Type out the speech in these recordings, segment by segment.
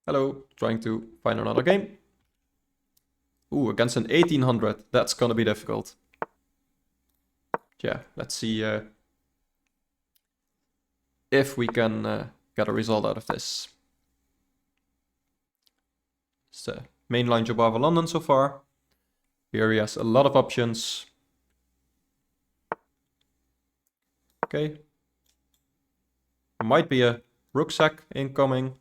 Hello, trying to find another game. Ooh, against an 1800, that's gonna be difficult. Yeah, let's see if we can get a result out of this. It's the mainline Jobava London so far. Here he has a lot of options. Okay. There might be a rucksack incoming.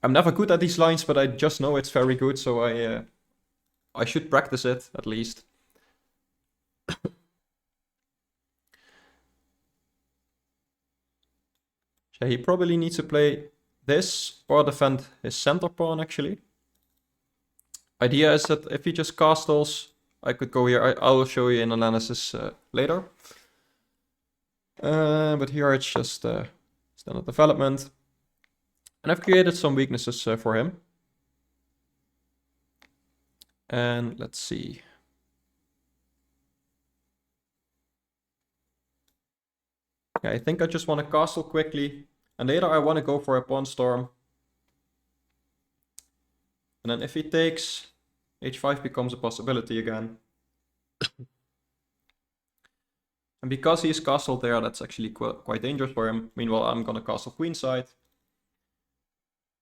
I'm never good at these lines, but I just know it's very good, so I should practice it at least. So he probably needs to play this or defend his center pawn actually. Idea is that if he just castles, I could go here. I will show you in analysis later. But here it's just standard development. And I've created some weaknesses for him. And let's see. Yeah, I think I just want to castle quickly. And later I want to go for a pawn storm. And then if he takes, h5 becomes a possibility again. And because he's castled there, that's actually quite dangerous for him. Meanwhile, I'm gonna castle queenside.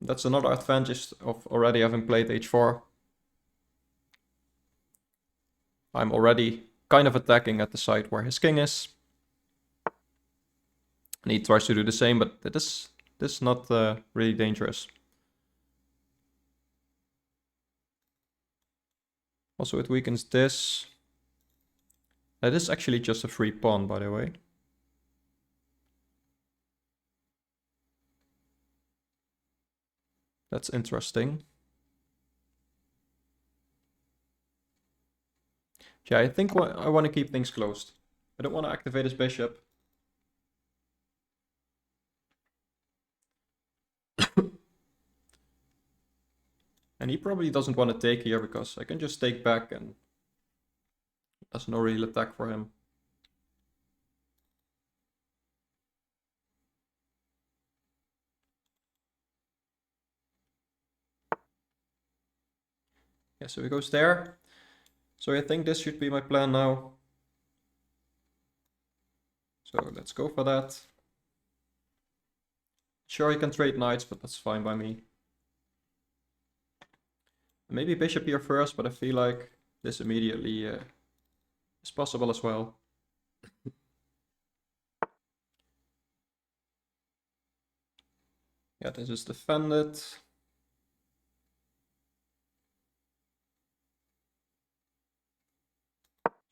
That's another advantage of already having played h4. I'm already kind of attacking at the side where his king is. And he tries to do the same, but this is not really dangerous. Also, it weakens this. That is actually just a free pawn, by the way. That's interesting. Yeah, I think I want to keep things closed. I don't want to activate his bishop. And he probably doesn't want to take here because I can just take back and there's no real attack for him. Yeah, so he goes there. So I think this should be my plan now. So let's go for that. Sure, he can trade knights, but that's fine by me. Maybe bishop here first, but I feel like this immediately is possible as well. Yeah, this is defended. So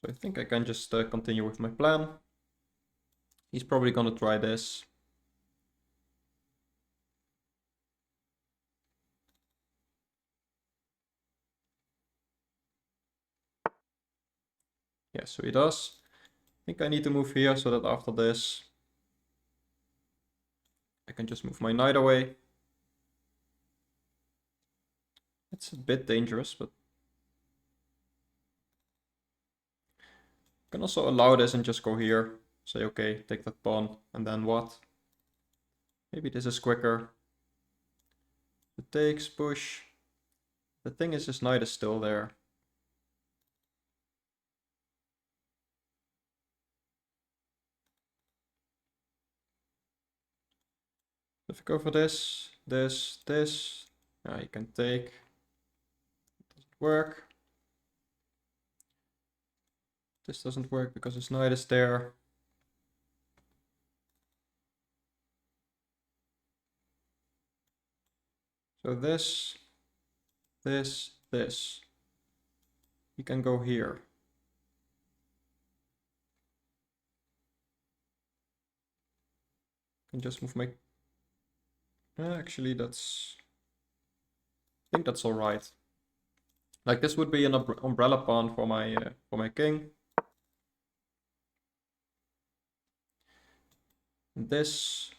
I think I can just continue with my plan. He's probably gonna try this. Yeah, so he does. I think I need to move here so that after this I can just move my knight away. It's a bit dangerous, but I can also allow this and just go here. Say, okay, take that pawn, and then what? Maybe this is quicker. It takes, push. The thing is, his knight is still there. If I go for this, yeah, you can take. It doesn't work. This doesn't work because his knight is there. So this. You can go here. I can just move my... actually, that's... I think that's all right. Like this would be an umbrella pawn for my king. And this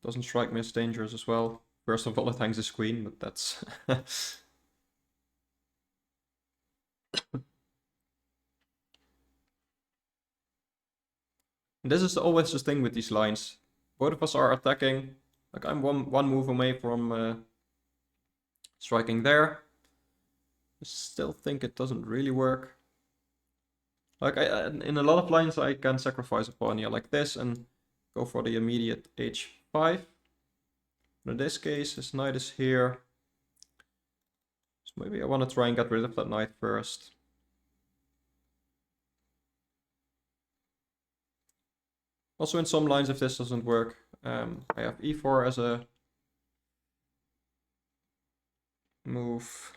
doesn't strike me as dangerous as well. First of all, it hangs his queen, but that's... This is always the thing with these lines. Both of us are attacking, Like I'm one move away from striking there. I still think it doesn't really work. Like in a lot of lines I can sacrifice a pawn here like this and go for the immediate h5. But in this case his knight is here. So maybe I want to try and get rid of that knight first. Also in some lines if this doesn't work, I have e4 as a move.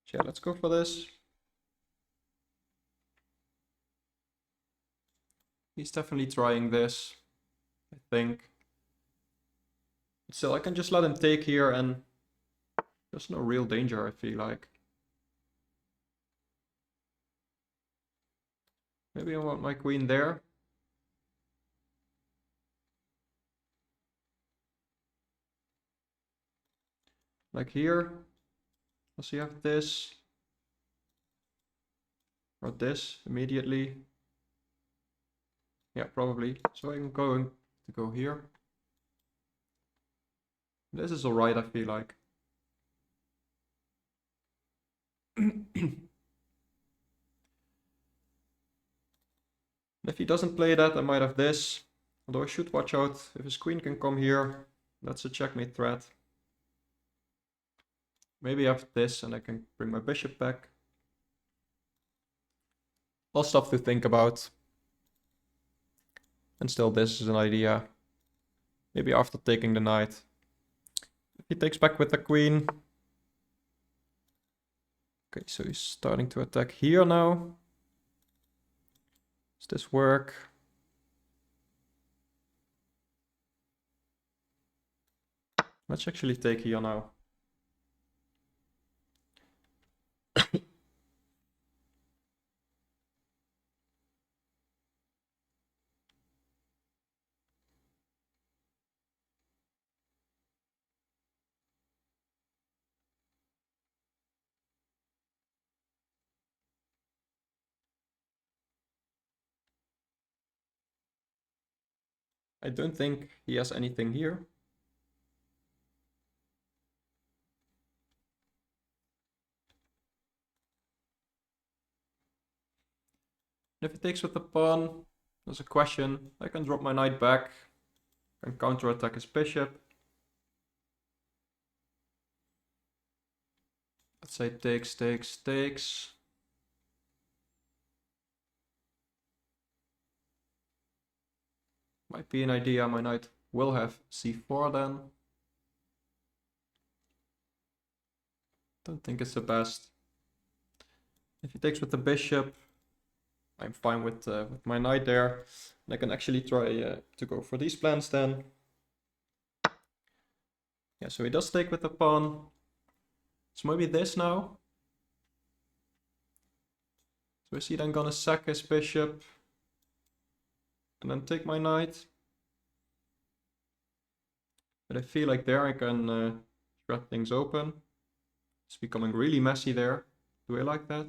So yeah, let's go for this. He's definitely trying this, I think. But still, I can just let him take here and there's no real danger, I feel like. Maybe I want my queen there. Like here. Does he have this? Or this immediately? Yeah, probably. So I'm going to go here. This is alright, I feel like. If he doesn't play that, I might have this. Although I should watch out. If his queen can come here, that's a checkmate threat. Maybe I have this and I can bring my bishop back. All stuff to think about. And still, this is an idea. Maybe after taking the knight. If he takes back with the queen. Okay, so he's starting to attack here now. Does this work? Let's actually take here now. I don't think he has anything here. And if he takes with the pawn, there's a question. I can drop my knight back and counterattack his bishop. Let's say takes, takes, takes. Might be an idea. My knight will have c4 then. Don't think it's the best. If he takes with the bishop, I'm fine with my knight there. And I can actually try to go for these plans then. Yeah, so he does take with the pawn. So maybe this now. So is he then gonna sack his bishop and then take my knight? But I feel like there I can shred things open. It's becoming really messy there. Do I like that?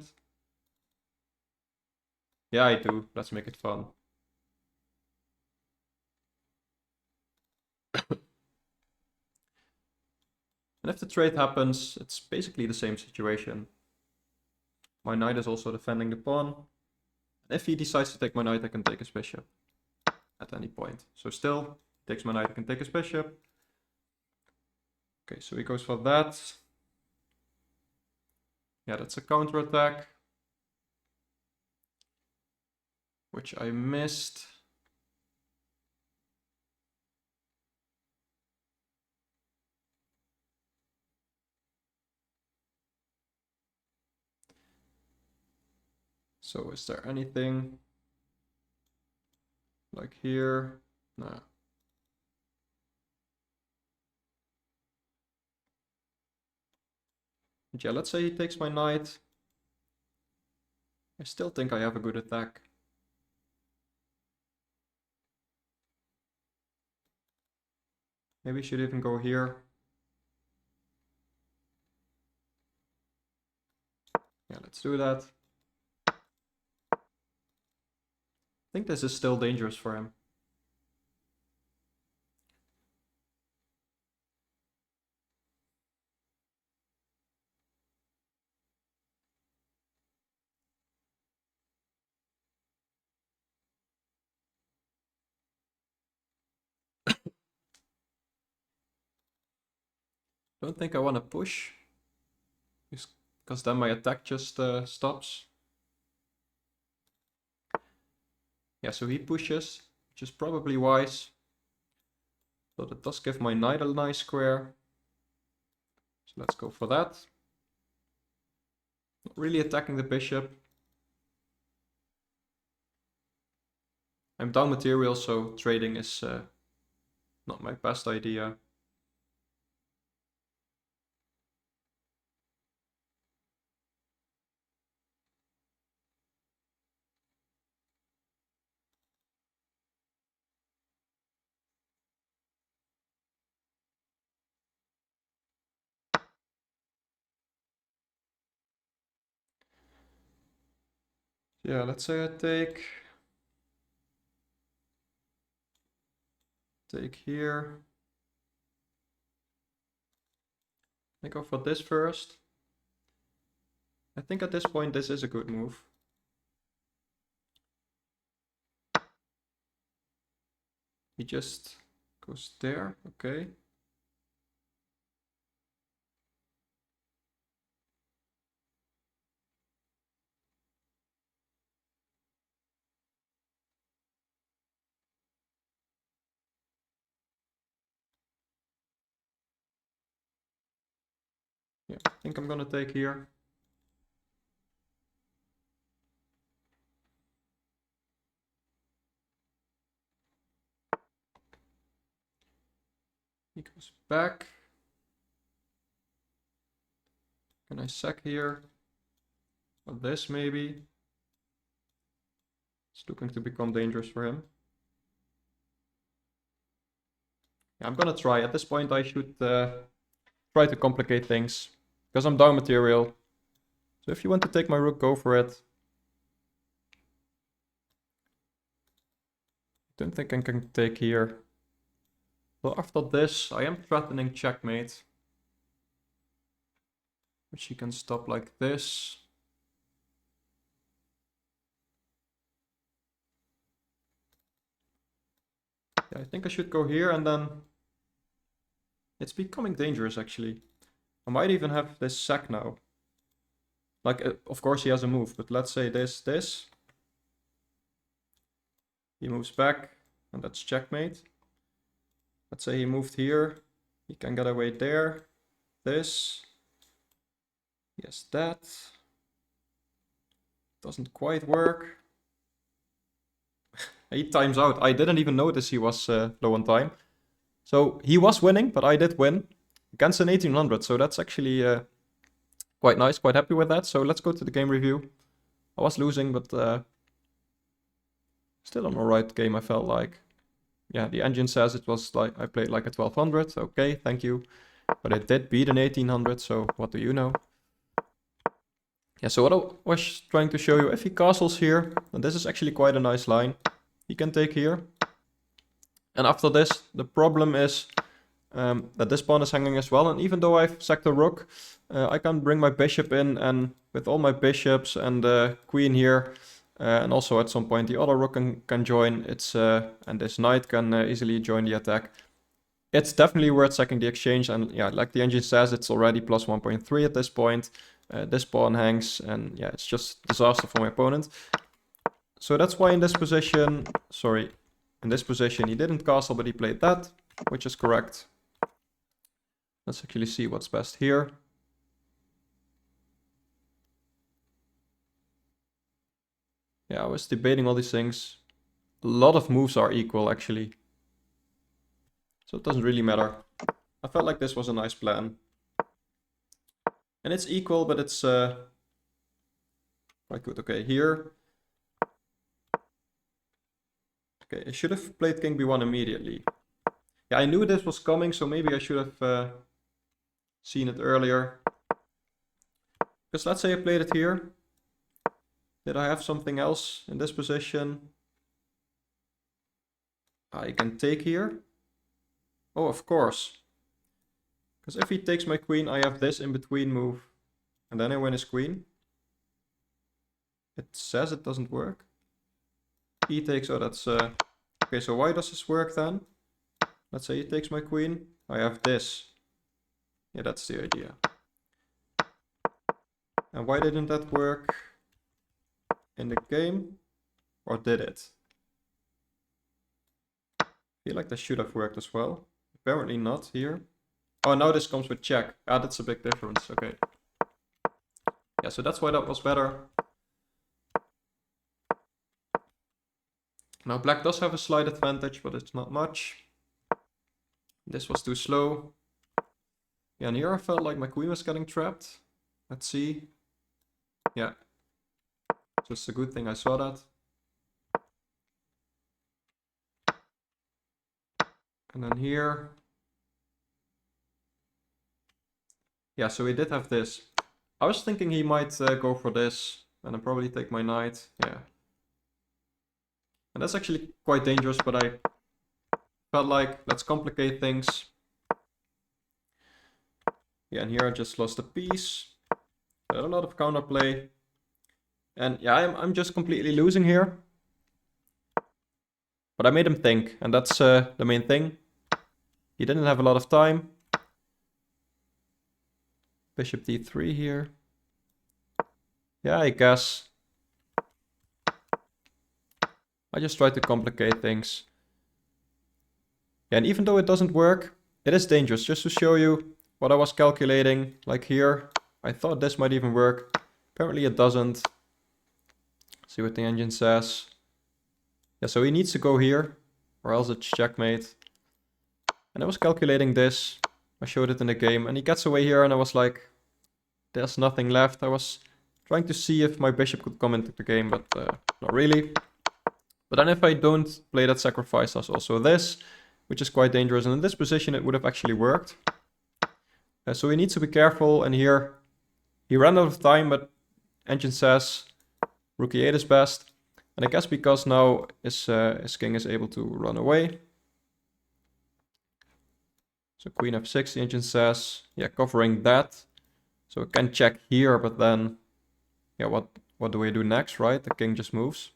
Yeah, I do. Let's make it fun. And if the trade happens, it's basically the same situation. My knight is also defending the pawn. And if he decides to take my knight, I can take his bishop at any point. So still, takes my knight, I can take his bishop. Okay, so he goes for that. Yeah, that's a counterattack, which I missed. So is there anything like here? No. But yeah, let's say he takes my knight. I still think I have a good attack. Maybe I should even go here. Yeah, let's do that. I think this is still dangerous for him. Don't think I want to push, because then my attack just stops. Yeah, so he pushes, which is probably wise. So that does give my knight a nice square. So let's go for that. Not really attacking the bishop. I'm down material, so trading is not my best idea. Yeah, let's say I take here. I go for this first. I think at this point this is a good move. He just goes there, okay. Yeah, I think I'm gonna take here. He goes back. Can I sack here? Or this maybe? It's looking to become dangerous for him. Yeah, I'm gonna try. At this point I should try to complicate things, because I'm down material. So if you want to take my rook, go for it. Don't think I can take here. Well, after this, I am threatening checkmate, which he can stop like this. Yeah, I think I should go here, and then it's becoming dangerous actually. I might even have this sack now. Like, of course he has a move, but let's say this. He moves back, and that's checkmate. Let's say he moved here. He can get away there. This. Yes, that. Doesn't quite work. He times out. I didn't even notice he was low on time. So he was winning, but I did win against an 1800. So that's actually quite nice. Quite happy with that. So let's go to the game review. I was losing, but still an alright game, I felt like. Yeah, the engine says it was like I played like a 1200. Okay, thank you. But it did beat an 1800, so what do you know? Yeah, so what I was trying to show you, if he castles here, and this is actually quite a nice line. He can take here. And after this, the problem is that this pawn is hanging as well. And even though I've sacked a rook, I can bring my bishop in, and with all my bishops and the queen here, and also at some point the other rook can join. And this knight can easily join the attack. It's definitely worth sacking the exchange, and yeah, like the engine says, it's already plus 1.3 at this point. This pawn hangs, and yeah, it's just disaster for my opponent. So that's why in this position, he didn't castle, but he played that, which is correct. Let's actually see what's best here. Yeah, I was debating all these things. A lot of moves are equal, actually. So it doesn't really matter. I felt like this was a nice plan. And it's equal, but it's quite good. Okay, here. Okay, I should have played king b1 immediately. Yeah, I knew this was coming, so maybe I should have seen it earlier. Because let's say I played it here. Did I have something else in this position? I can take here. Oh, of course. Because if he takes my queen, I have this in between move. And then I win his queen. It says it doesn't work. He takes, oh that's... Okay, so why does this work then? Let's say he takes my queen. I have this. Yeah, that's the idea. And why didn't that work in the game? Or did it? I feel like that should have worked as well. Apparently not here. Oh, now this comes with check. Ah, that's a big difference. Okay. Yeah, so that's why that was better. Now black does have a slight advantage, but it's not much. This was too slow. Yeah, and here I felt like my queen was getting trapped. Let's see. Yeah. So it's a good thing I saw that. And then here. Yeah, so he did have this. I was thinking he might go for this and then probably take my knight. Yeah. And that's actually quite dangerous, but I felt like let's complicate things. Yeah, and here I just lost a piece. A lot of counterplay. And yeah, I'm just completely losing here. But I made him think, and that's the main thing. He didn't have a lot of time. Bishop d3 here. Yeah, I guess. I just try to complicate things. Yeah, and even though it doesn't work, it is dangerous. Just to show you what I was calculating, like here. I thought this might even work. Apparently it doesn't. See what the engine says. Yeah, so he needs to go here, or else it's checkmate. And I was calculating this. I showed it in the game, and he gets away here, and I was like, there's nothing left. I was trying to see if my bishop could come into the game, but not really. But then if I don't play that sacrifice, there's also this, which is quite dangerous. And in this position, it would have actually worked. So he needs to be careful. And here, he ran out of time, but engine says rook e8 is best. And I guess because now his king is able to run away. So queen f6, the engine says, yeah, covering that. So I can check here, but then, yeah, what do we do next, right? The king just moves.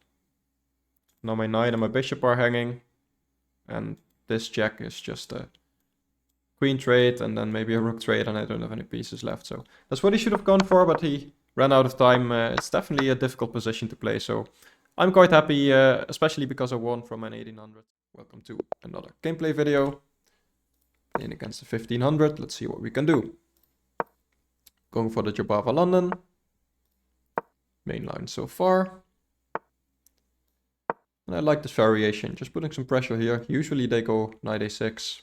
Now my knight and my bishop are hanging. And this check is just a queen trade and then maybe a rook trade, and I don't have any pieces left. So that's what he should have gone for, but he ran out of time. It's definitely a difficult position to play. So I'm quite happy, especially because I won from an 1800. Welcome to another gameplay video. Playing against the 1500. Let's see what we can do. Going for the Jobava London. Main line so far. And I like this variation, just putting some pressure here. Usually they go knight a6.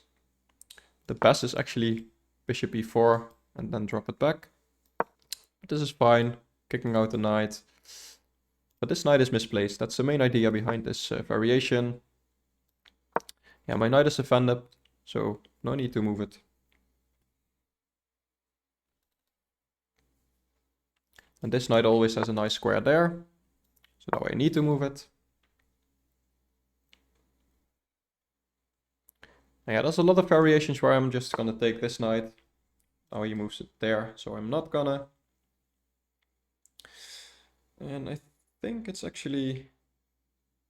The best is actually bishop e4 and then drop it back. But this is fine, kicking out the knight. But this knight is misplaced. That's the main idea behind this variation. Yeah, my knight is offended, so no need to move it. And this knight always has a nice square there. So now I need to move it. Yeah, there's a lot of variations where I'm just gonna take this knight. Now he moves it there, so I'm not gonna. And I think it's actually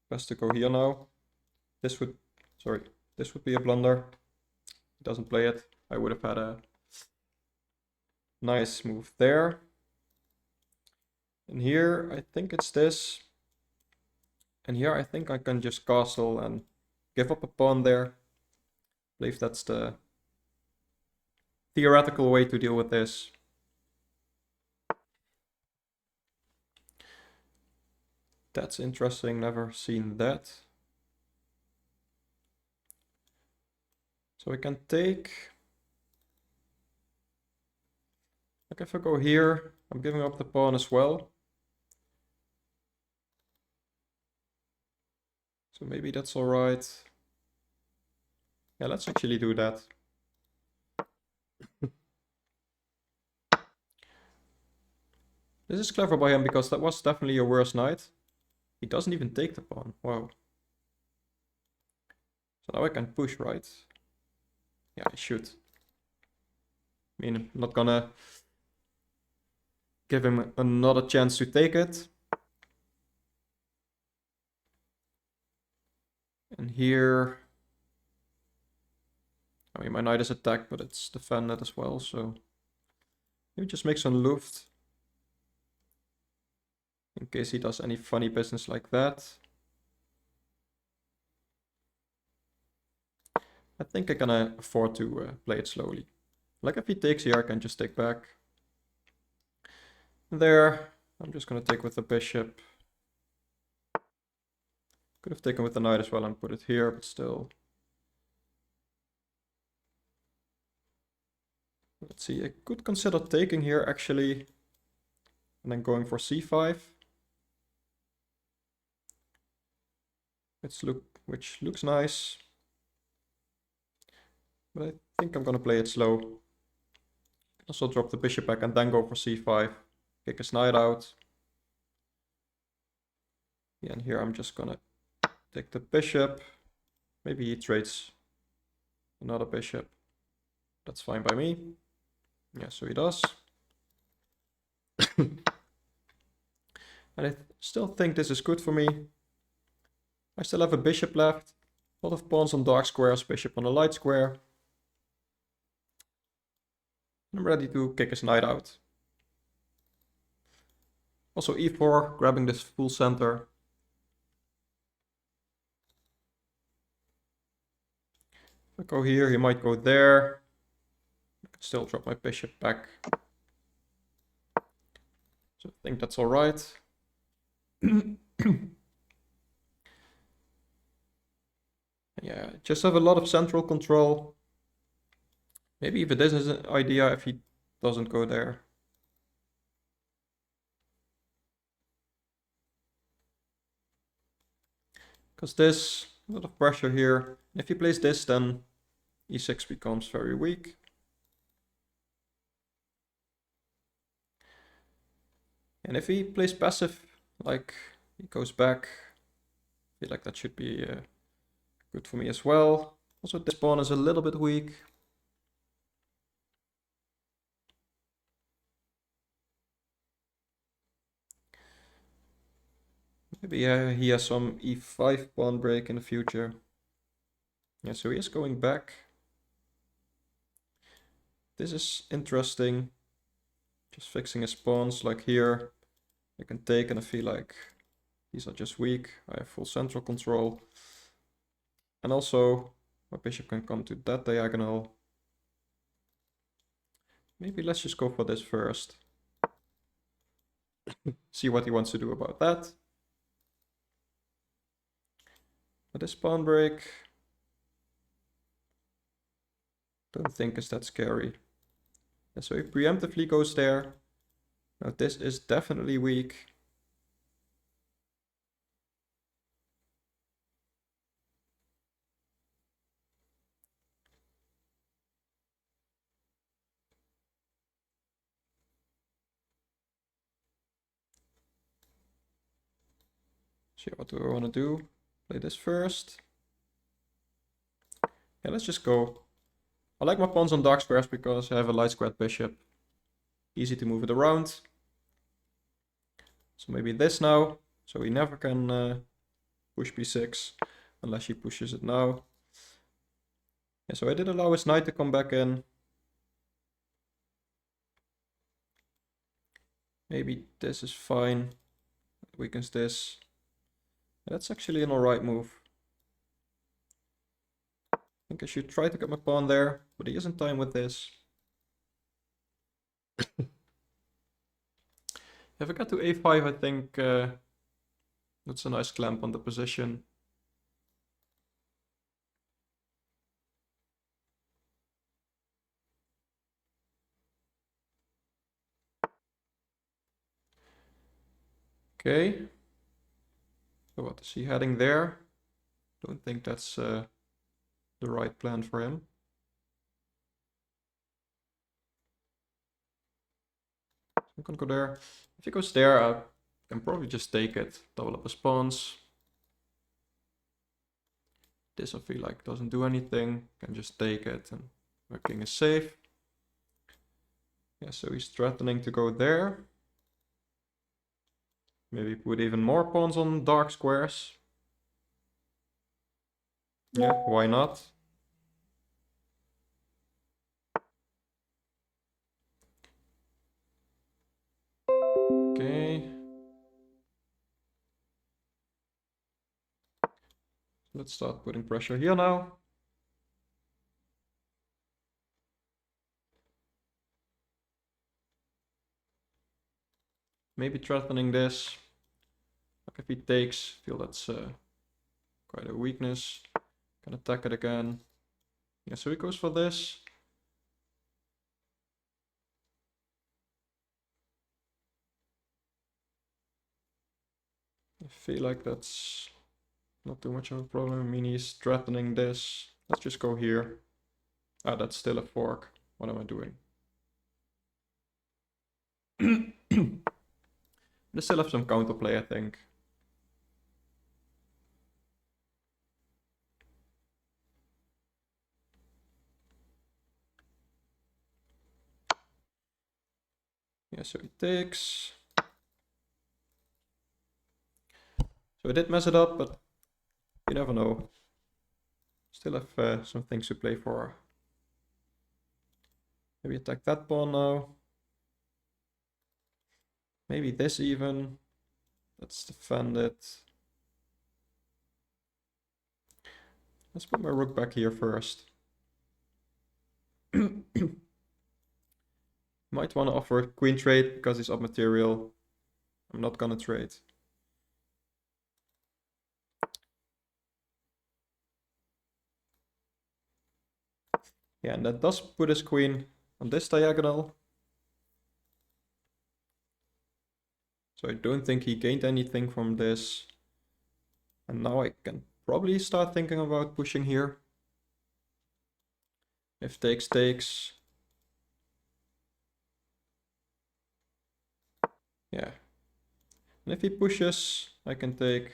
best to go here now. This would be a blunder. He doesn't play it. I would have had a nice move there. And here, I think it's this. And here I think I can just castle and give up a pawn there. I believe that's the theoretical way to deal with this. That's interesting, never seen that. So I can take, like if I go here, I'm giving up the pawn as well. So maybe that's all right. Yeah, let's actually do that. This is clever by him because that was definitely your worst knight. He doesn't even take the pawn. Wow. So now I can push, right? Yeah, I should. I mean, I'm not gonna give him another chance to take it. And here, I mean, my knight is attacked, but it's defended as well, so maybe just make some luft in case he does any funny business like that. I think I can afford to play it slowly. Like if he takes here, I can just take back. There, I'm just gonna take with the bishop. Could have taken with the knight as well and put it here, but still. Let's see, I could consider taking here actually, and then going for c5. Which looks nice. But I think I'm gonna play it slow. Also drop the bishop back and then go for c5. Kick his knight out. Yeah, and here I'm just gonna take the bishop. Maybe he trades another bishop. That's fine by me. Yeah, so he does. And I still think this is good for me. I still have a bishop left. A lot of pawns on dark squares, bishop on a light square. I'm ready to kick his knight out. Also e4, grabbing this full center. If I go here, he might go there. I can still drop my bishop back. So I think that's all right. Yeah, just have a lot of central control. Maybe even this is an idea if he doesn't go there. Because this, a lot of pressure here. If he plays this, then e6 becomes very weak. And if he plays passive, like he goes back, I feel like that should be good for me as well. Also, this pawn is a little bit weak. Maybe he has some e5 pawn break in the future. Yeah, so he is going back. This is interesting. Just fixing his pawns, like here. I can take and I feel like these are just weak. I have full central control. And also, my bishop can come to that diagonal. Maybe let's just go for this first. See what he wants to do about that. But this pawn break, don't think is that scary. And so he preemptively goes there. Now this is definitely weak. So what do I want to do? Play this first. Yeah, let's just go. I like my pawns on dark squares because I have a light squared bishop. Easy to move it around. So maybe this now. So he never can push b6 unless he pushes it now. Yeah, so I did allow his knight to come back in. Maybe this is fine. Weakens this. That's actually an alright move. I think I should try to get my pawn there, but he isn't time with this. If I get to a5, I think that's a nice clamp on the position. Okay. So what is he heading there? Don't think that's the right plan for him. gonna go there. If he goes there, I can probably just take it, double up his pawns. This I feel like doesn't do anything. Can just take it and my king is safe. Yeah, so he's threatening to go there. Maybe put even more pawns on dark squares. Yeah, why not? Okay. Let's start putting pressure here now. Maybe threatening this. Like if he takes, I feel that's quite a weakness. Can attack it again. Yeah, so he goes for this. I feel like that's not too much of a problem. I mean, he's threatening this. Let's just go here. Ah, that's still a fork. What am I doing? They still have some counterplay, I think. Yeah, so he takes. So I did mess it up, but you never know. Still have some things to play for. Maybe attack that pawn now. Maybe this even. Let's defend it. Let's put my rook back here first. Might want to offer a queen trade because he's up material. I'm not gonna trade. Yeah, and that does put his queen on this diagonal. So I don't think he gained anything from this. And now I can probably start thinking about pushing here. If takes, takes. Yeah. And if he pushes, I can take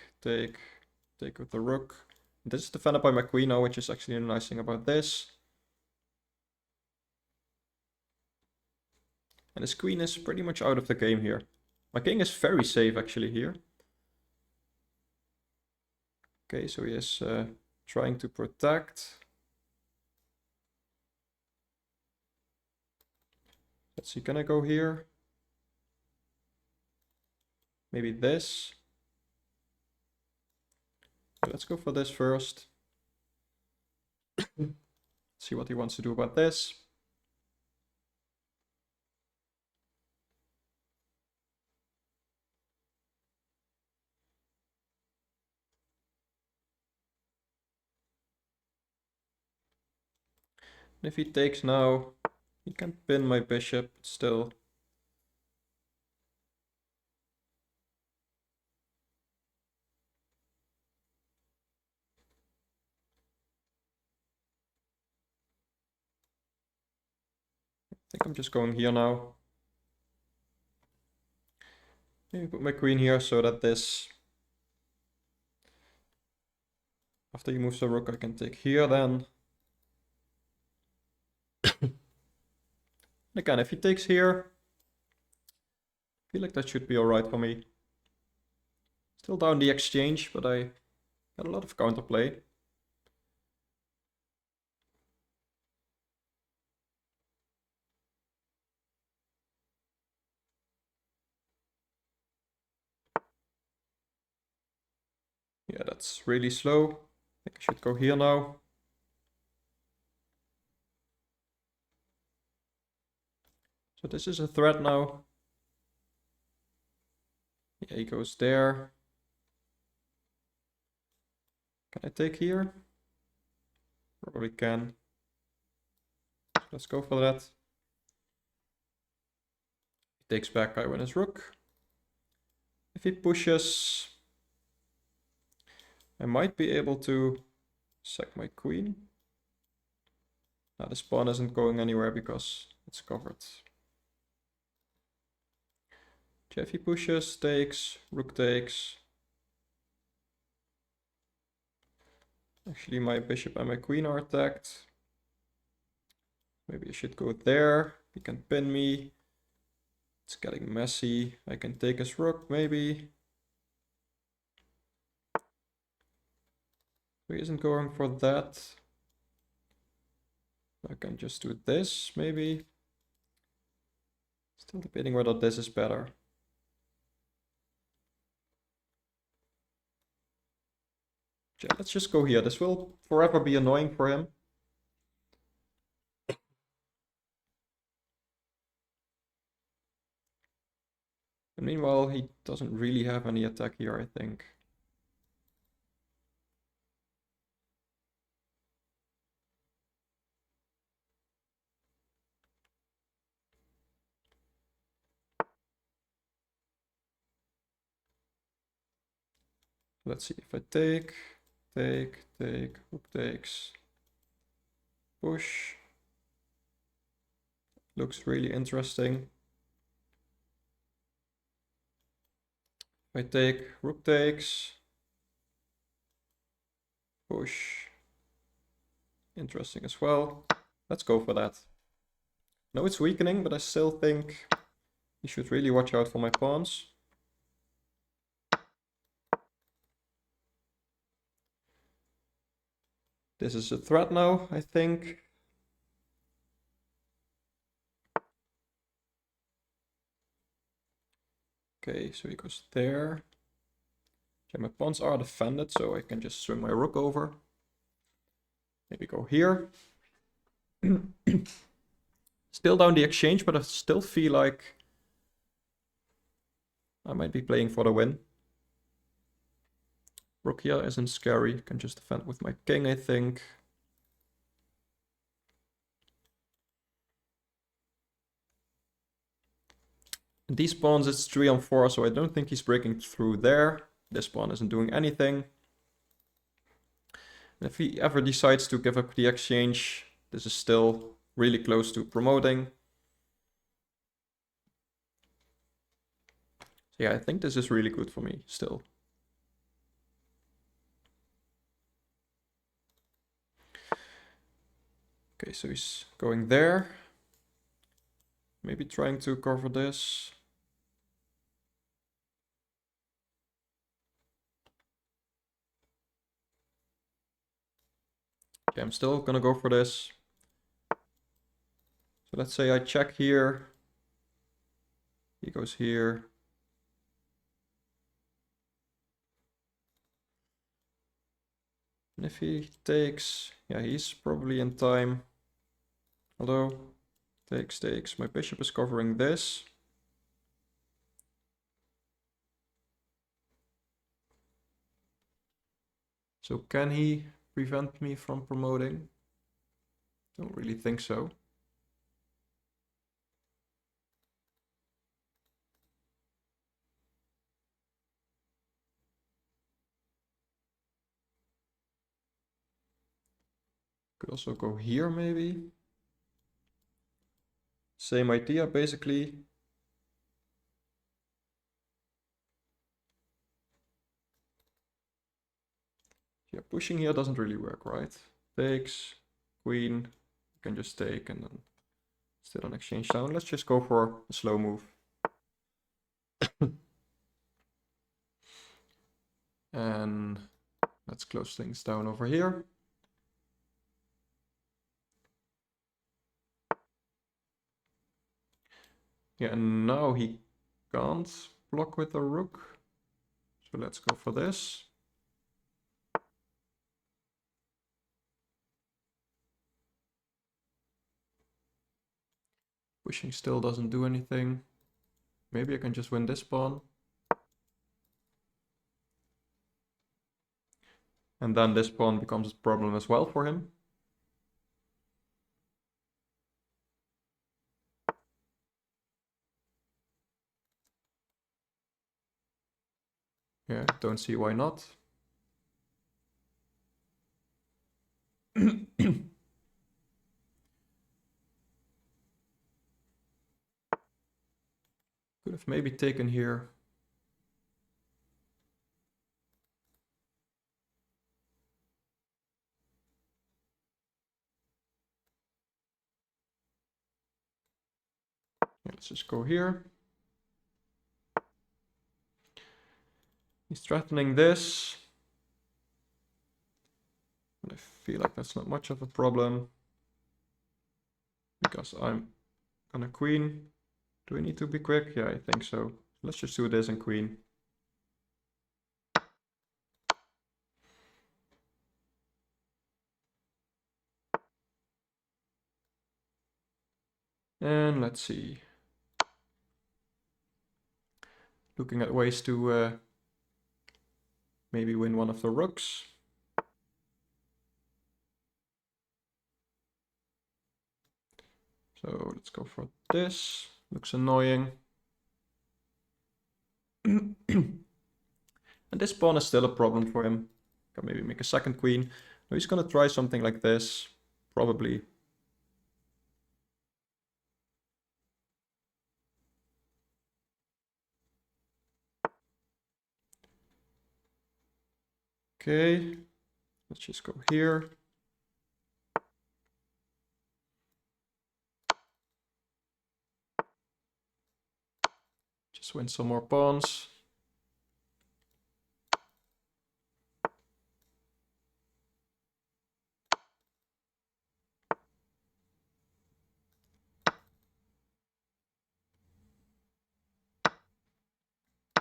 with the rook. This is defended by my queen now, which is actually a nice thing about this. And his queen is pretty much out of the game here. My king is very safe actually here. Okay, so he is trying to protect. Let's see, can I go here? Maybe this. Let's go for this first. See what he wants to do about this. And if he takes now, he can pin my bishop still. I think I'm just going here now. Maybe put my queen here so that this, after he moves the rook, I can take here then. And again, if he takes here, I feel like that should be alright for me. Still down the exchange, but I got a lot of counterplay. Yeah, that's really slow. I think I should go here now. So this is a threat now. Yeah, he goes there. Can I take here? Probably can. Let's go for that. He takes back, I win his rook. If he pushes, I might be able to sack my queen. Now this pawn isn't going anywhere because it's covered. Jeffy pushes, takes, rook takes. Actually, my bishop and my queen are attacked. Maybe I should go there. He can pin me. It's getting messy. I can take his rook, maybe. He isn't going for that. I can just do this, maybe. Still debating whether this is better. Yeah, let's just go here. This will forever be annoying for him. And meanwhile, he doesn't really have any attack here, I think. Let's see if I take, rook takes, push. Looks really interesting. If I take, rook takes, push. Interesting as well. Let's go for that. No, it's weakening, but I still think you should really watch out for my pawns. This is a threat now, I think. Okay, so he goes there. Okay, my pawns are defended, so I can just swing my rook over. Maybe go here. Still down the exchange, but I still feel like I might be playing for the win. Rook here isn't scary. I can just defend with my king, I think. And these pawns, it's 3 on 4, so I don't think he's breaking through there. This pawn isn't doing anything. And if he ever decides to give up the exchange, this is still really close to promoting. So yeah, I think this is really good for me still. Okay, so he's going there. Maybe trying to cover this. Okay, I'm still gonna go for this. So let's say I check here. He goes here. And if he takes, yeah, he's probably in time. Although, takes. My bishop is covering this. So can he prevent me from promoting? Don't really think so. Could also go here maybe. Same idea basically. Yeah, pushing here doesn't really work, right? Takes, queen, you can just take and then still an exchange down. Let's just go for a slow move. And let's close things down over here. Yeah, and now he can't block with a rook. So let's go for this. Pushing still doesn't do anything. Maybe I can just win this pawn. And then this pawn becomes a problem as well for him. Yeah, don't see why not. Could have maybe taken here. Yeah, let's just go here. He's threatening this. And I feel like that's not much of a problem. Because I'm gonna queen. Do we need to be quick? Yeah, I think so. Let's just do this and queen. And let's see. Looking at ways to maybe win one of the rooks. So let's go for this. Looks annoying. And this pawn is still a problem for him. Can maybe make a second queen. No, he's gonna try something like this. Probably. Okay. Let's just go here. Just win some more pawns.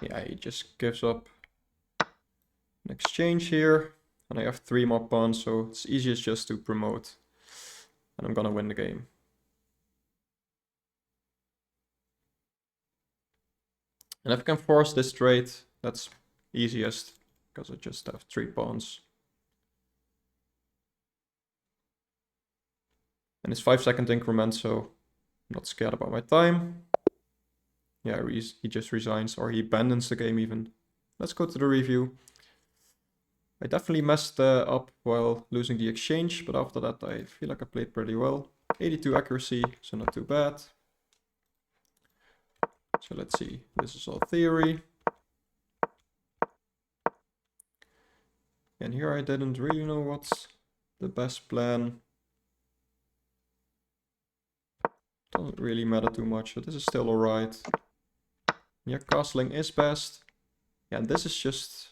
Yeah, he just gives up an exchange here. And I have 3 more pawns, so it's easiest just to promote. And I'm gonna win the game. And if I can force this trade, that's easiest. Because I just have 3 pawns. And it's 5-second increment, so I'm not scared about my time. Yeah, he just resigns, or he abandons the game even. Let's go to the review. I definitely messed up while losing the exchange, but after that I feel like I played pretty well. 82 accuracy, so not too bad. So let's see, this is all theory. And here I didn't really know what's the best plan. Doesn't really matter too much, so this is still alright. Yeah, castling is best. Yeah, and this is just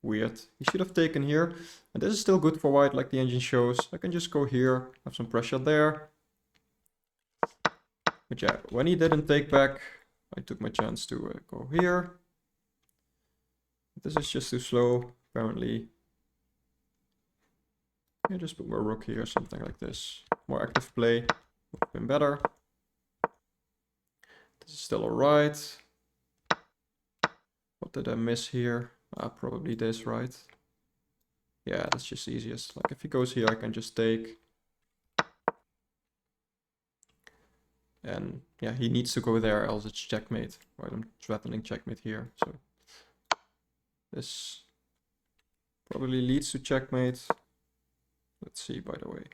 weird. He should have taken here. And this is still good for white, like the engine shows. I can just go here, have some pressure there. But yeah, when he didn't take back, I took my chance to go here. This is just too slow, apparently. Yeah, just put more rook here, something like this. More active play would have been better. This is still alright. What did I miss here? Probably this, right? Yeah, that's just easiest. Like if he goes here, I can just take. And yeah, he needs to go there, else it's checkmate. Right, I'm threatening checkmate here. So this probably leads to checkmate. Let's see, by the way.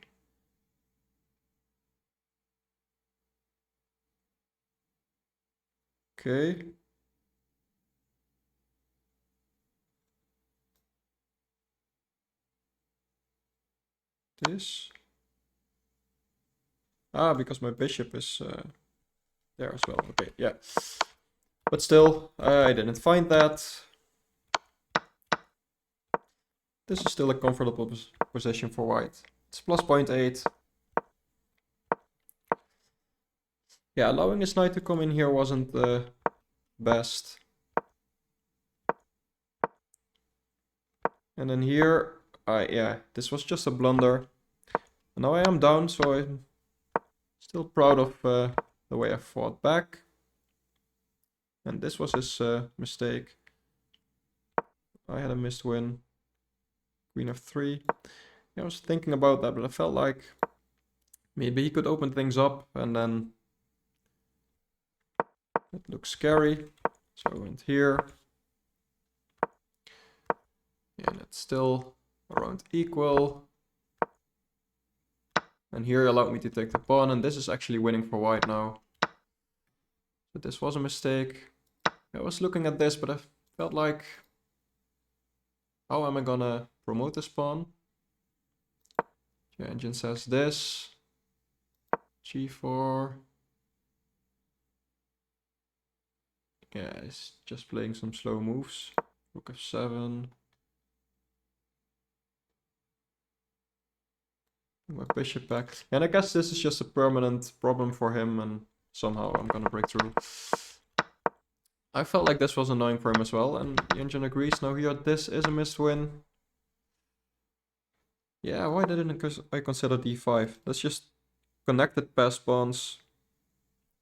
Okay. This. Because my bishop is there as well. Okay, yeah. But still, I didn't find that. This is still a comfortable position for white. It's plus 0.8. Yeah, allowing his knight to come in here wasn't the best. And then here, yeah, this was just a blunder. And now I am down, so I'm still proud of the way I fought back. And this was his mistake. I had a missed win. Queen f3. Yeah, I was thinking about that, but I felt like maybe he could open things up, and then it looks scary. So I went here. And it's still around equal. And here allowed me to take the pawn, and this is actually winning for white now. But this was a mistake. I was looking at this, but I felt like, how am I gonna promote this pawn? The engine says this. G4. Yeah, he's just playing some slow moves. Rook f7. My bishop back. And I guess this is just a permanent problem for him, and somehow I'm gonna break through. I felt like this was annoying for him as well, and the engine agrees. Now here, this is a missed win. Yeah, why didn't I consider d5? That's just connected pass pawns.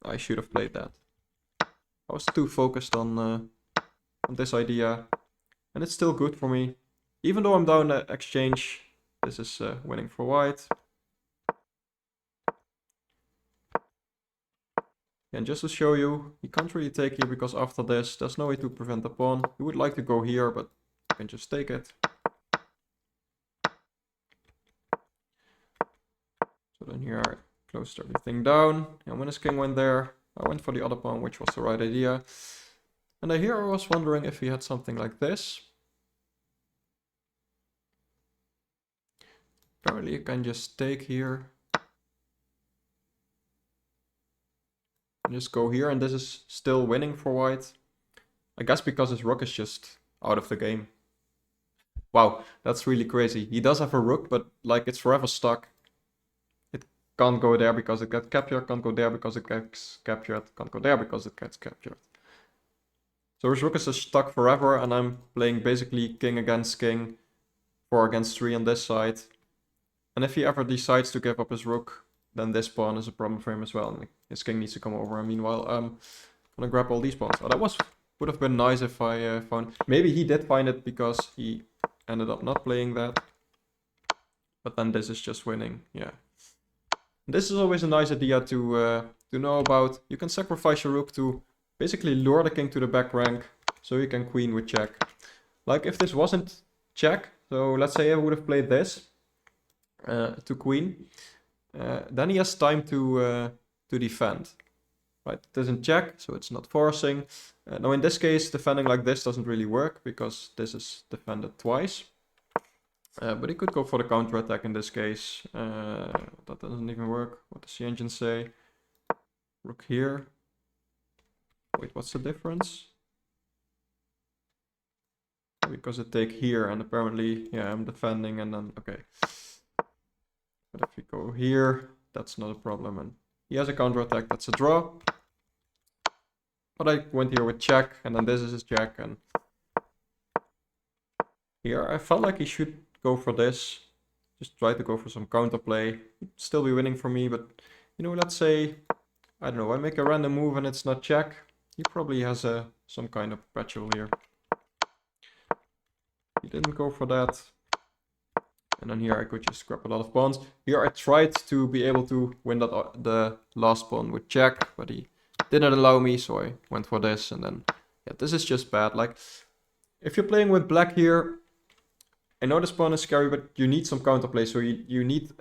I should have played that. I was too focused on this idea, and it's still good for me. Even though I'm down the exchange, this is winning for white. And just to show you, he can't really take here because after this, there's no way to prevent the pawn. He would like to go here, but I can just take it. So then here I closed everything down. And when his king went there, I went for the other pawn, which was the right idea. And here I was wondering if he had something like this. Apparently you can just take here. And just go here, and this is still winning for white. I guess because his rook is just out of the game. Wow, that's really crazy. He does have a rook, but like it's forever stuck. It can't go there because it gets captured, can't go there because it gets captured, can't go there because it gets captured. So his rook is just stuck forever, and I'm playing basically king against king, 4 against 3 on this side. And if he ever decides to give up his rook, then this pawn is a problem for him as well. And his king needs to come over. And meanwhile, I'm gonna grab all these pawns. Oh, that would have been nice if I found... Maybe he did find it because he ended up not playing that. But then this is just winning, yeah. This is always a nice idea to know about. You can sacrifice your rook to basically lure the king to the back rank, so you can queen with check. Like if this wasn't check, so let's say I would have played this to queen. Then he has time to defend, right? It doesn't check, so it's not forcing. Now in this case, defending like this doesn't really work because this is defended twice. But he could go for the counter-attack in this case. That doesn't even work. What does the engine say? Rook here. Wait, what's the difference? Because I take here, and apparently, yeah, I'm defending, and then, okay. But if we go here, that's not a problem, and he has a counter-attack, that's a draw. But I went here with check, and then this is his check, and here I felt like he should go for this. Just try to go for some counterplay. Still be winning for me, but, you know, let's say, I don't know, I make a random move and it's not check. He probably has some kind of perpetual here. He didn't go for that. And then here I could just grab a lot of pawns. Here I tried to be able to win that the last pawn with check, but he didn't allow me, so I went for this. And then, yeah, this is just bad. Like, if you're playing with black here, I know this pawn is scary, but you need some counterplay. So you need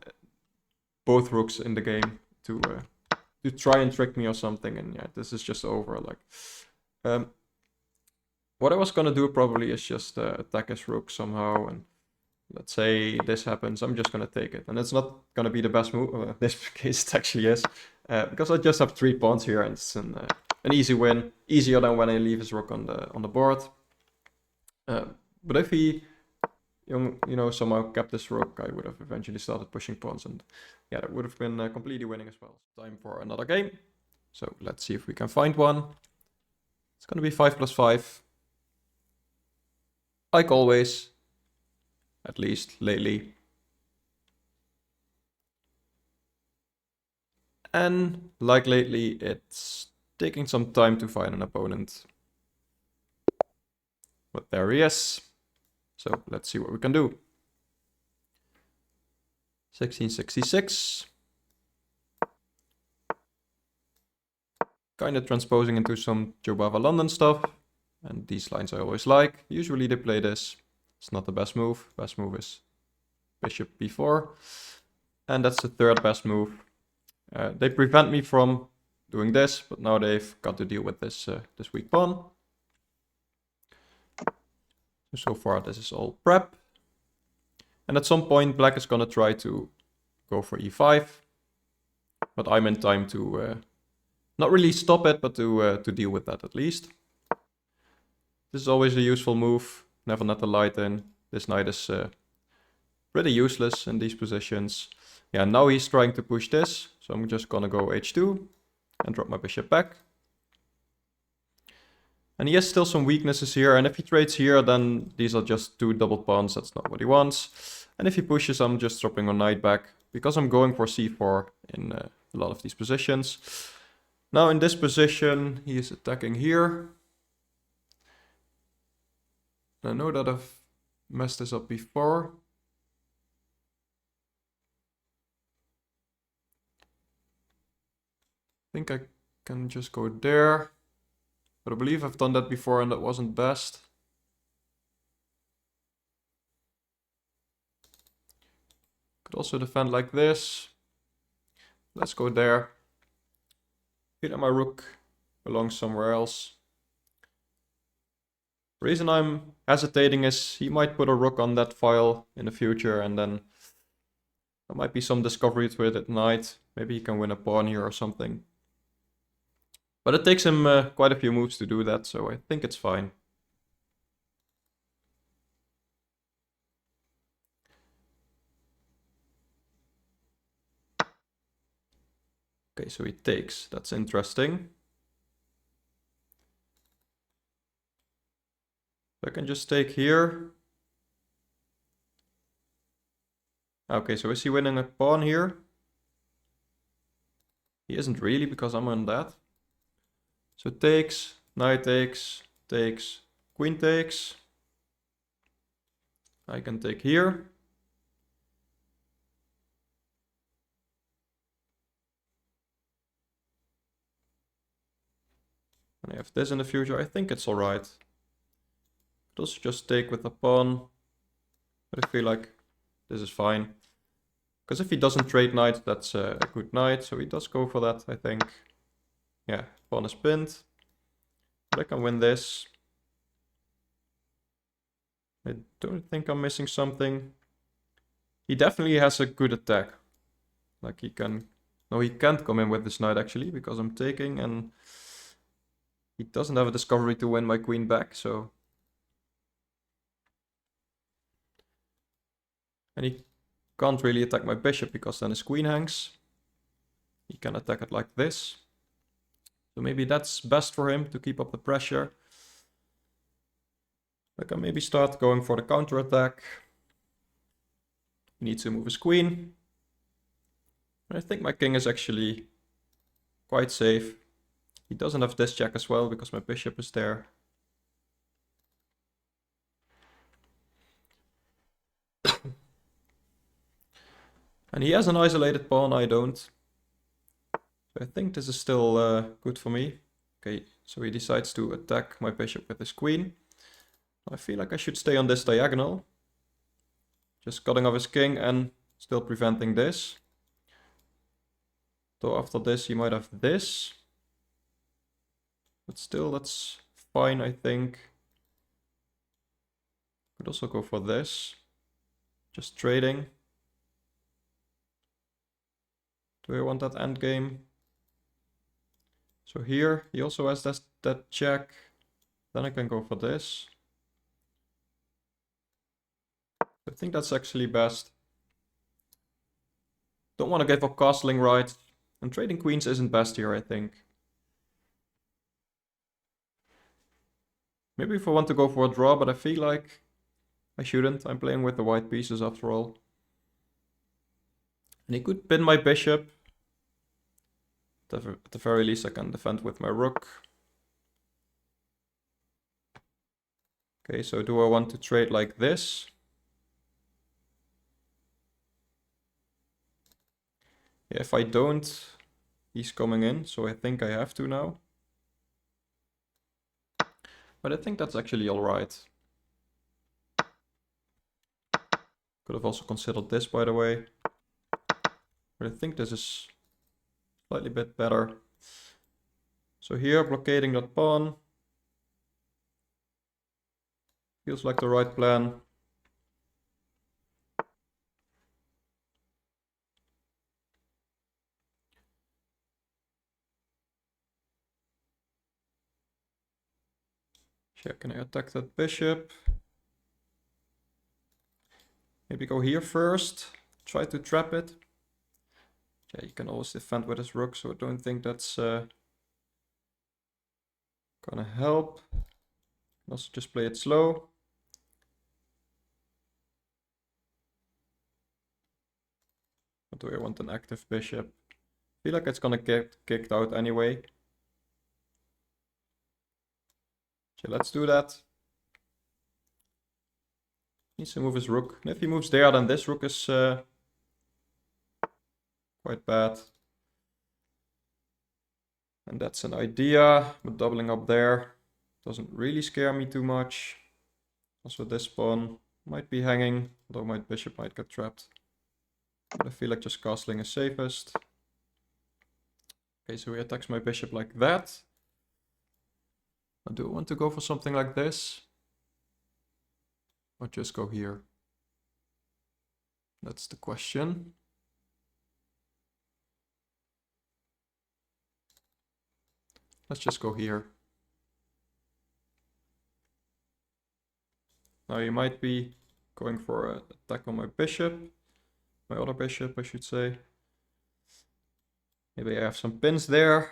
both rooks in the game to try and trick me or something. And yeah, this is just over. Like, what I was gonna do probably is just attack his rook somehow, and let's say this happens, I'm just gonna take it. And it's not gonna be the best move. In this case, it actually is, because I just have 3 pawns here, and it's an easy win, easier than when I leave his rook on the board. But if he, you know, somehow kept this rook, I would have eventually started pushing pawns, and yeah, that would have been completely winning as well. Time for another game. So let's see if we can find one. It's gonna be 5 + 5. Like always, at least lately. And like lately, it's taking some time to find an opponent. But there he is. So let's see what we can do. 1666. Kind of transposing into some Jobava London stuff. And these lines I always like. Usually they play this. It's not the best move. Best move is bishop b4. And that's the third best move. They prevent me from doing this, but now they've got to deal with this this weak pawn. So far this is all prep. And at some point black is gonna try to go for e5. But I'm in time to not really stop it, but to deal with that at least. This is always a useful move. Never let the light in. This knight is pretty useless in these positions. Yeah, now he's trying to push this. So I'm just gonna go h2 and drop my bishop back. And he has still some weaknesses here. And if he trades here, then these are just two double pawns. That's not what he wants. And if he pushes, I'm just dropping my knight back. Because I'm going for c4 in a lot of these positions. Now in this position, he is attacking here. I know that I've messed this up before. I think I can just go there. But I believe I've done that before and that wasn't best. Could also defend like this. Let's go there. Feel that my rook belongs somewhere else. The reason I'm hesitating is he might put a rook on that file in the future and then there might be some discovery to it at night. Maybe he can win a pawn here or something. But it takes him quite a few moves to do that, so I think it's fine. Okay, so he takes. That's interesting. I can just take here. Okay, so is he winning a pawn here? He isn't really because I'm on that. So takes, knight takes, takes, queen takes. I can take here. And I have this in the future. I think it's alright. Could also just take with the pawn. But I feel like this is fine. Because if he doesn't trade knight, that's a good knight. So he does go for that, I think. Yeah, pawn is pinned. But I can win this. I don't think I'm missing something. He definitely has a good attack. Like he can... No, he can't come in with this knight actually, because I'm taking and... He doesn't have a discovery to win my queen back, so... And he can't really attack my bishop because then his queen hangs. He can attack it like this. So maybe that's best for him to keep up the pressure. I can maybe start going for the counterattack. He needs to move his queen. I think my king is actually quite safe. He doesn't have this check as well because my bishop is there. And he has an isolated pawn, I don't. So I think this is still good for me. Okay, so he decides to attack my bishop with his queen. I feel like I should stay on this diagonal. Just cutting off his king and still preventing this. So after this he might have this. But still that's fine, I think. Could also go for this. Just trading. Do I want that endgame? So here he also has that check. Then I can go for this. I think that's actually best. Don't want to give up castling right. And trading queens isn't best here, I think. Maybe if I want to go for a draw, but I feel like I shouldn't. I'm playing with the white pieces after all. And he could pin my bishop. At the very least I can defend with my rook. Okay, so do I want to trade like this? Yeah, if I don't, he's coming in, so I think I have to now. But I think that's actually alright. Could have also considered this, by the way. But I think this is slightly bit better. So here, blockading that pawn feels like the right plan. Yeah, can I attack that bishop? Maybe go here first. Try to trap it. Yeah, you can always defend with his rook, so I don't think that's gonna help. Also just play it slow. Or do I want an active bishop? I feel like it's gonna get kicked out anyway. So let's do that. Needs to move his rook. And if he moves there, then this rook is quite bad. And that's an idea, but doubling up there doesn't really scare me too much. Also this pawn might be hanging, although my bishop might get trapped. But I feel like just castling is safest. Okay, so he attacks my bishop like that. Do I want to go for something like this? Or just go here? That's the question. Let's just go here. Now you might be going for an attack on my bishop. My other bishop, I should say. Maybe I have some pins there.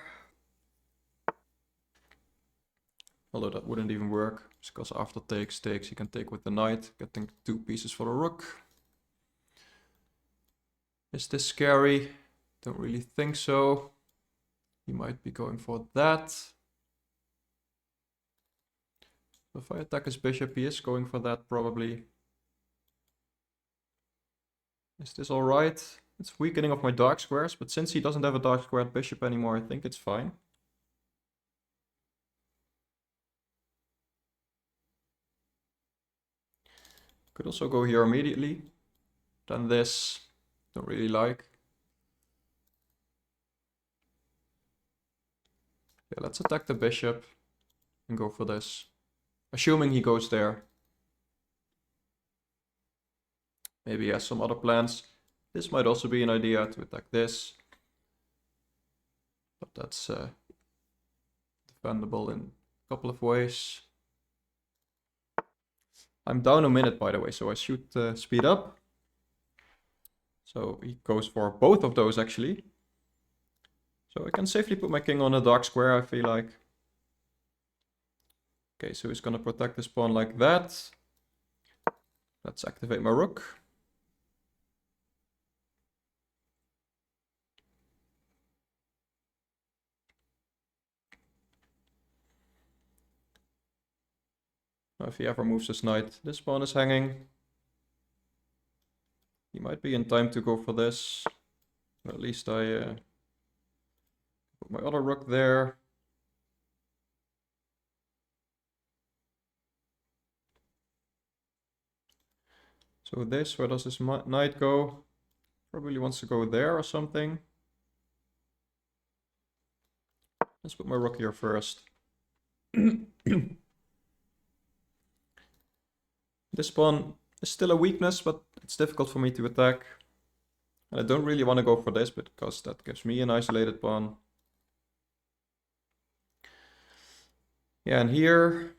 Although that wouldn't even work, because after takes, you can take with the knight, getting 2 pieces for the rook. Is this scary? Don't really think so. He might be going for that. If I attack his bishop, he is going for that probably. Is this alright? It's weakening of my dark squares, but since he doesn't have a dark squared bishop anymore, I think it's fine. Could also go here immediately. Then this, don't really like. Yeah, let's attack the bishop and go for this. Assuming he goes there. Maybe he has some other plans. This might also be an idea to attack this. But that's defendable in a couple of ways. I'm down a minute, by the way, so I should speed up. So he goes for both of those, actually. So I can safely put my king on a dark square, I feel like. Okay, so he's going to protect this pawn like that. Let's activate my rook. Now if he ever moves his knight, this pawn is hanging. He might be in time to go for this. Or at least I put my other rook there. So this, where does this knight go? Probably wants to go there or something. Let's put my rook here first. This pawn is still a weakness, but it's difficult for me to attack. And I don't really want to go for this because that gives me an isolated pawn. Yeah, and here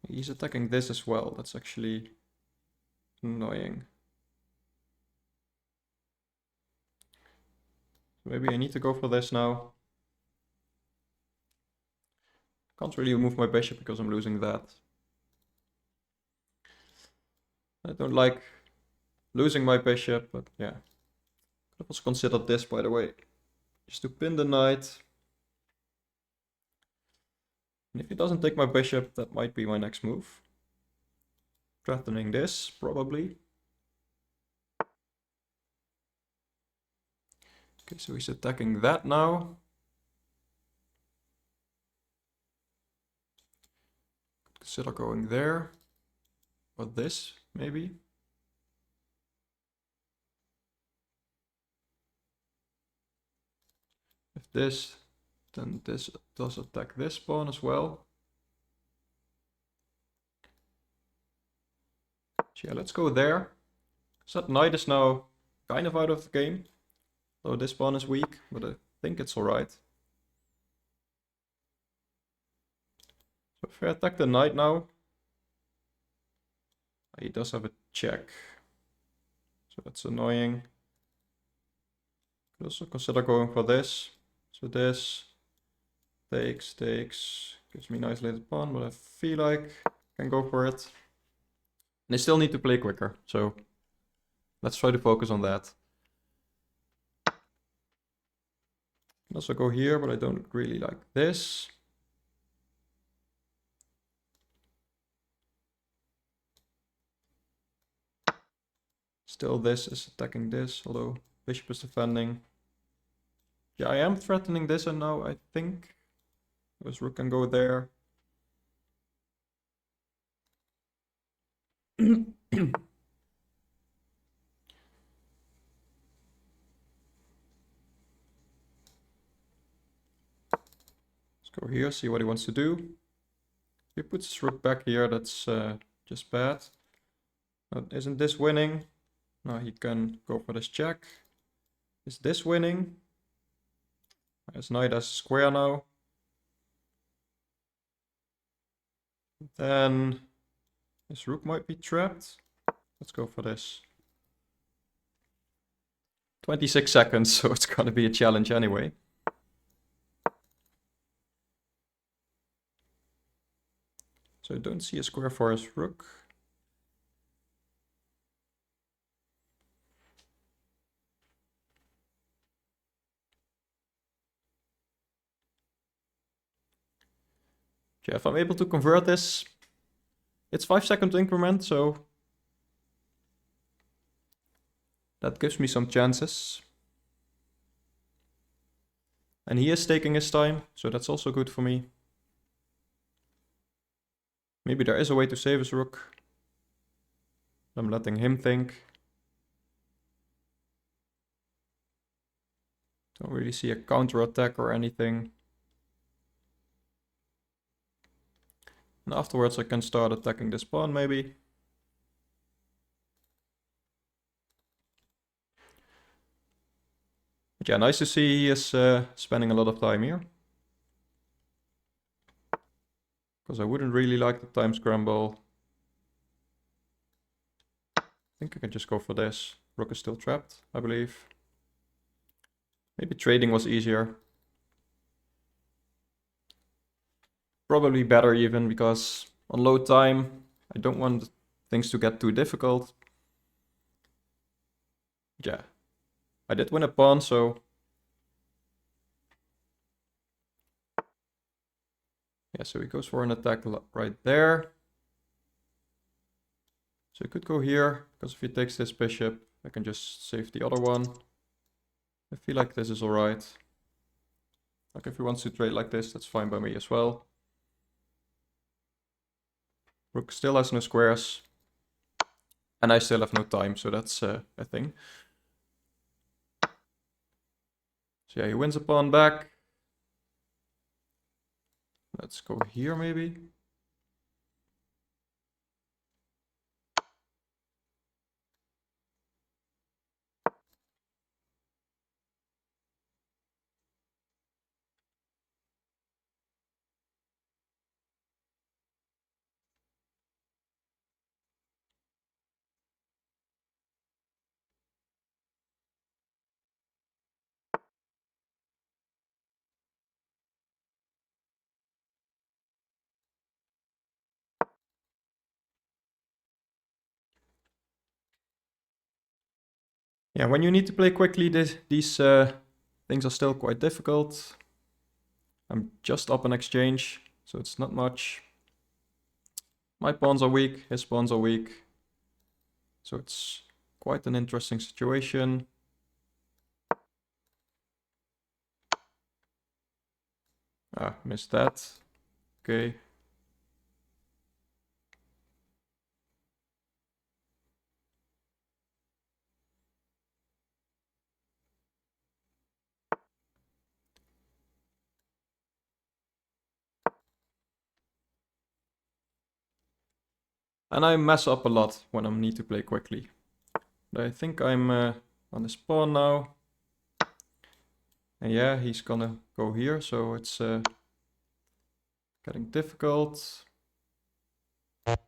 he's attacking this as well. That's actually annoying. Maybe I need to go for this now. Can't really move my bishop because I'm losing that. I don't like losing my bishop, but yeah. Could also consider this, by the way. Just to pin the knight. And if he doesn't take my bishop, that might be my next move. Threatening this, probably. Okay, so he's attacking that now. Consider going there. Or this, maybe. this, then this does attack this pawn as well. So yeah, let's go there. So that knight is now kind of out of the game. Though this pawn is weak, but I think it's alright. So if I attack the knight now, he does have a check. So that's annoying. Could also consider going for this. So this takes, gives me a nice little pawn, but I feel like I can go for it. And I still need to play quicker, so let's try to focus on that. I can also go here, but I don't really like this. Still this is attacking this, although bishop is defending. Yeah, I am threatening this and now I think because rook can go there. Let's go here, see what he wants to do. If he puts his rook back here, that's just bad. Isn't this winning? No, he can go for this check. Is this winning? His knight has a square now. Then his rook might be trapped. Let's go for this. 26 seconds, so it's gonna be a challenge anyway. So I don't see a square for his rook. Yeah, if I'm able to convert this, it's 5-second increment, so that gives me some chances. And he is taking his time, so that's also good for me. Maybe there is a way to save his rook. I'm letting him think. Don't really see a counter-attack or anything. And afterwards I can start attacking this pawn maybe. But yeah, nice to see he is spending a lot of time here. Because I wouldn't really like the time scramble. I think I can just go for this. Rook is still trapped, I believe. Maybe trading was easier. Probably better even, because on low time, I don't want things to get too difficult. Yeah, I did win a pawn, so... Yeah, so he goes for an attack right there. So he could go here, because if he takes this bishop, I can just save the other one. I feel like this is alright. Like if he wants to trade like this, that's fine by me as well. Rook still has no squares. And I still have no time, so that's a thing. So yeah, he wins a pawn back. Let's go here maybe. Yeah, when you need to play quickly, these things are still quite difficult. I'm just up an exchange, so it's not much. My pawns are weak, his pawns are weak. So it's quite an interesting situation. Ah, missed that. Okay. And I mess up a lot when I need to play quickly. But I think I'm on this pawn now. And yeah, he's gonna go here, so it's getting difficult.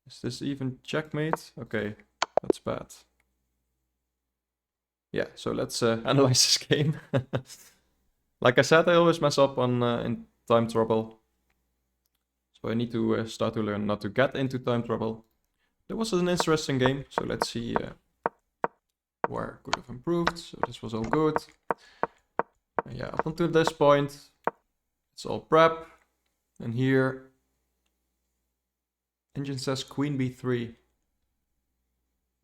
Is this even checkmate? Okay, that's bad. Yeah, so let's analyze this game. Like I said, I always mess up on in time trouble. So I need to start to learn not to get into time trouble. That was an interesting game, so let's see where I could have improved. So this was all good. And yeah, up until this point, it's all prep. And here, engine says queen b3.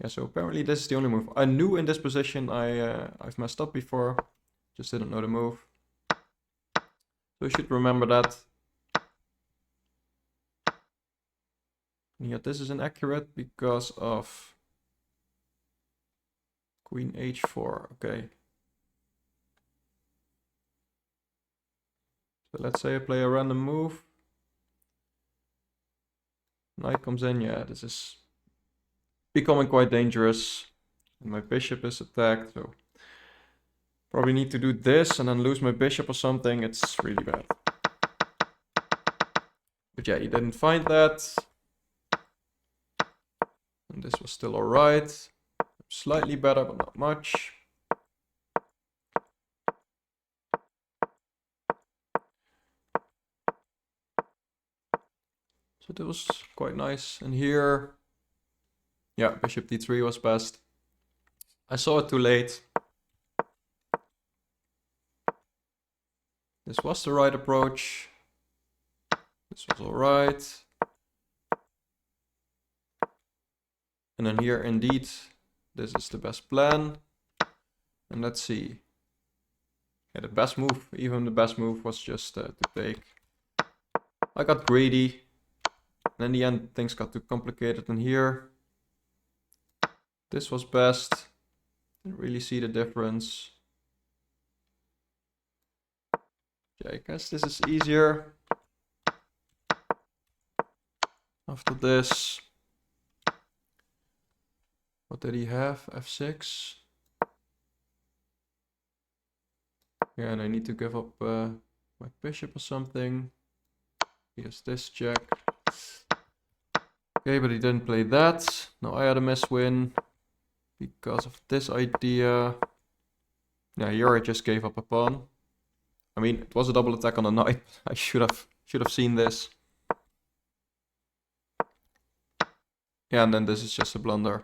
Yeah, so apparently this is the only move. I knew in this position I've messed up before, just didn't know the move. So you should remember that. And yeah, this is inaccurate because of queen h4, okay. So let's say I play a random move. Knight comes in, yeah, this is becoming quite dangerous. And my bishop is attacked, so probably need to do this and then lose my bishop or something. It's really bad. But yeah, he didn't find that. And this was still alright. Slightly better, but not much. So that was quite nice. And here, yeah, bishop d3 was best. I saw it too late. This was the right approach. This was alright. And then here, indeed, this is the best plan. And let's see. Yeah, the best move, even the best move was just to take. I got greedy. And in the end, things got too complicated. And here, this was best. Didn't really see the difference. Yeah, I guess this is easier. After this, what did he have? F6. Yeah, and I need to give up my bishop or something. He has this check. Okay, but he didn't play that. Now I had a miss win because of this idea. Yeah, here I just gave up a pawn. I mean, it was a double attack on the knight. I should have seen this. Yeah, and then this is just a blunder.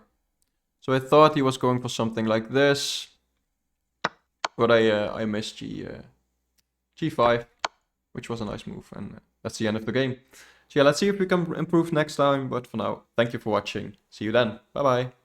So I thought he was going for something like this, but I missed G5, which was a nice move, and that's the end of the game. So yeah, let's see if we can improve next time, but for now, thank you for watching. See you then. Bye bye.